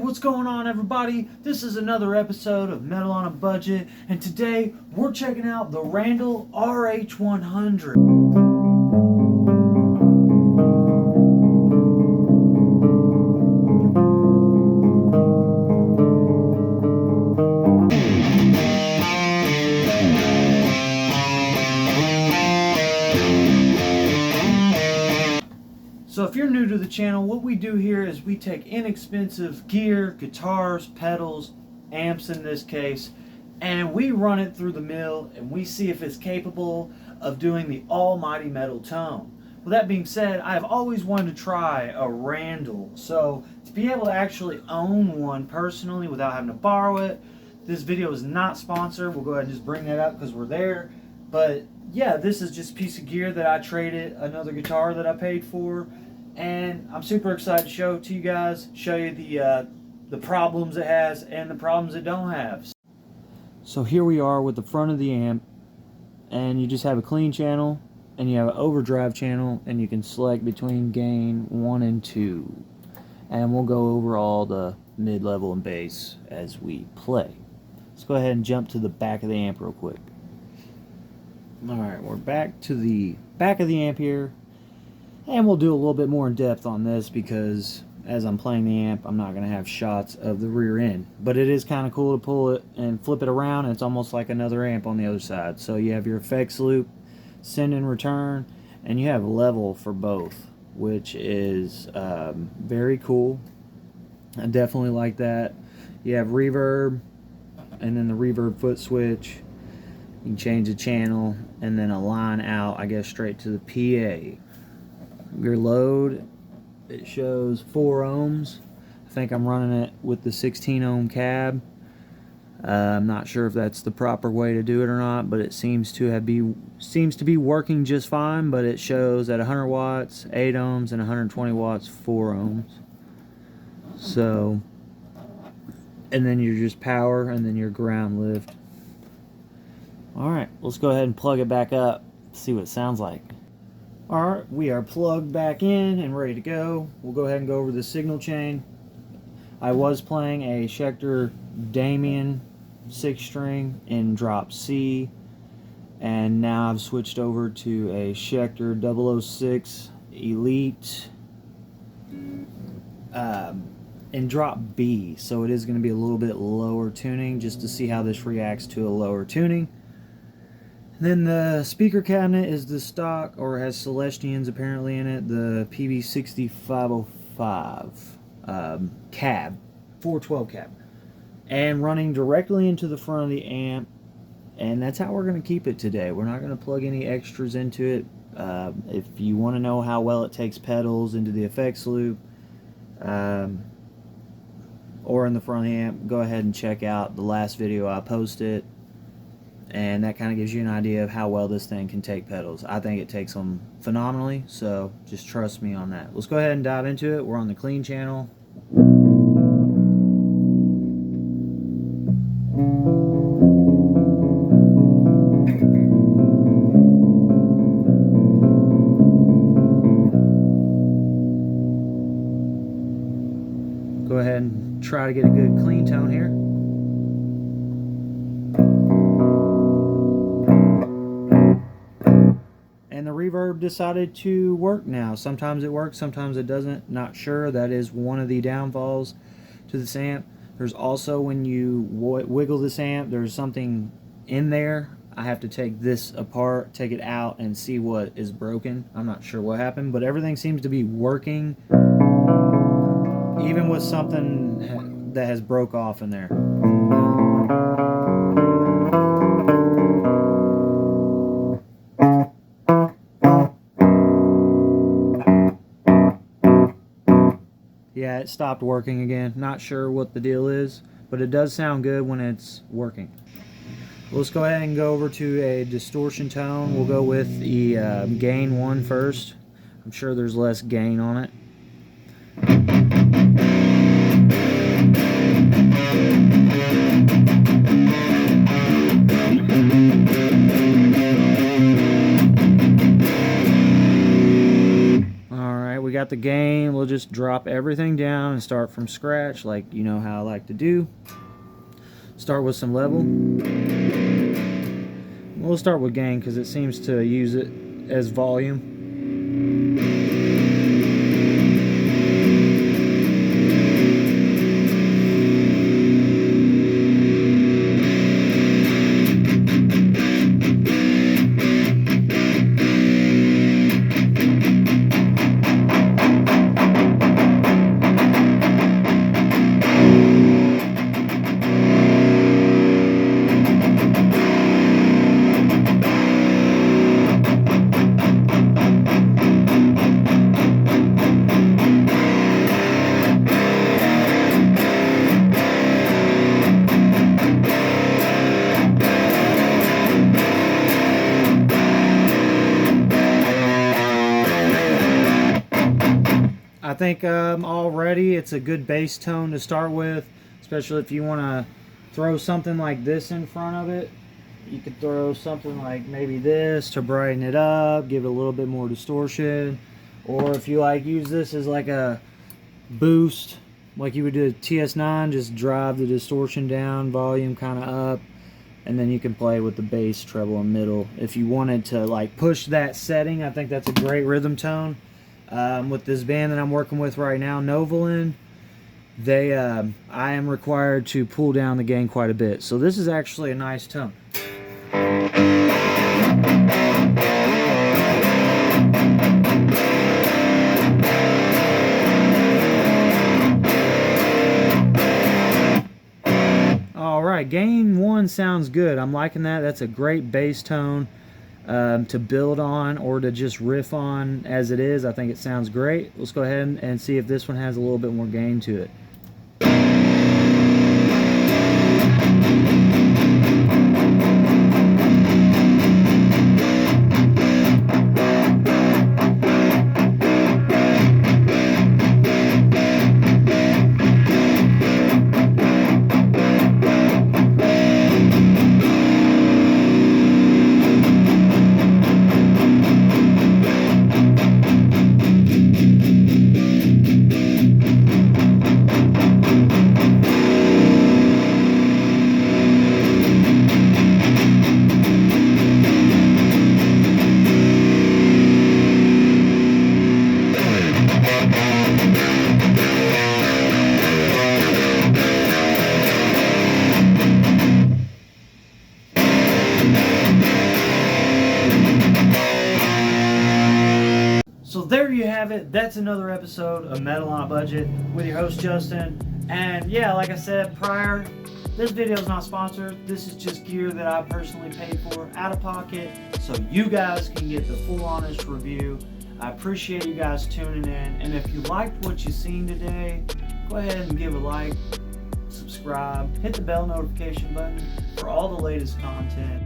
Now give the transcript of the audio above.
what's going on, everybody? This is another episode of Metal on a Budget, and today we're checking out the Randall RH100. So if you're new to the channel, what we do here is we take inexpensive gear, guitars, pedals, amps in this case, and we run it through the mill and we see if it's capable of doing the almighty metal tone. With that being said, I've always wanted to try a Randall. So to be able to actually own one personally without having to borrow it, this video is not sponsored. We'll go ahead and just bring that up because we're there. But yeah, this is just a piece of gear that I traded another guitar that I paid for. And I'm super excited to show it to you guys, show you the problems it has and the problems it don't have. So here we are with the front of the amp, and you just have a clean channel and you have an overdrive channel, and you can select between gain 1 and 2. And we'll go over all the mid-level and bass as we play. Let's go ahead and jump to the back of the amp real quick. Alright, we're back to the back of the amp here. And we'll do a little bit more in depth on this because as I'm playing the amp, I'm not going to have shots of the rear end. But it is kind of cool to pull it and flip it around, and it's almost like another amp on the other side. So you have your effects loop, send and return, and you have level for both, which is very cool. I definitely like that. You have reverb, and then the reverb foot switch. You can change the channel, and then a line out, I guess, straight to the PA. Your load, it shows 4 ohms. I think I'm running it with the 16 ohm cab. I'm not sure if that's the proper way to do it or not, but it seems to be working just fine. But it shows at 100 watts 8 ohms and 120 watts 4 ohms. So, and then you're just power, and then your ground lift. All right, let's go ahead and plug it back up, see what it sounds like. Alright, we are plugged back in and ready to go. We'll go ahead and go over the signal chain. I was playing a Schecter Damien 6-string in drop C, and now I've switched over to a Schecter 006 Elite in drop B, so it is going to be a little bit lower tuning just to see how this reacts to a lower tuning. Then the speaker cabinet is the stock, or has Celestians apparently in it, the PB6505 cab, 412 cab, and running directly into the front of the amp, and that's how we're going to keep it today. We're not going to plug any extras into it. If you want to know how well it takes pedals into the effects loop, or in the front of the amp, go ahead and check out the last video I posted. And that kind of gives you an idea of how well this thing can take pedals. I think it takes them phenomenally, so just trust me on that. Let's go ahead and dive into it. We're on the clean channel. Go ahead and try to get a good clean tone here. And the reverb decided to work now. Sometimes it works, sometimes it doesn't. Not sure. That is one of the downfalls to this amp. There's also, when you wiggle this amp, there's something in there. I have to take this apart, take it out, and see what is broken. I'm not sure what happened, but everything seems to be working, even with something that has broke off in there. Yeah, it stopped working again. Not sure what the deal is, but it does sound good when it's working. Let's go ahead and go over to a distortion tone. We'll go with the gain 1 first. I'm sure there's less gain on it. got the gain, we'll just drop everything down and start from scratch, like you know how I like to do. Start with some level. We'll start with gain because it seems to use it as volume. I think already it's a good bass tone to start with, especially if you want to throw something like this in front of it. You could throw something like maybe this to brighten it up, give it a little bit more distortion. Or if you like use this as like a boost, like you would do a TS9, just drive the distortion down, volume kind of up, and then you can play with the bass, treble, and middle. If you wanted to like push that setting, I think that's a great rhythm tone. With this band that I'm working with right now, Novalin, I am required to pull down the gain quite a bit. So this is actually a nice tone. Alright, gain 1 sounds good. I'm liking that. That's a great bass tone to build on or to just riff on as it is. I think it sounds great. Let's go ahead and see if this one has a little bit more gain to it. So there you have it. That's another episode of Metal on a Budget with your host Justin. And yeah, like I said prior, this video is not sponsored. This is just gear that I personally paid for out of pocket, so you guys can get the full honest review. I appreciate you guys tuning in, and if you liked what you've seen today, go ahead and give a like, subscribe, hit the bell notification button for all the latest content.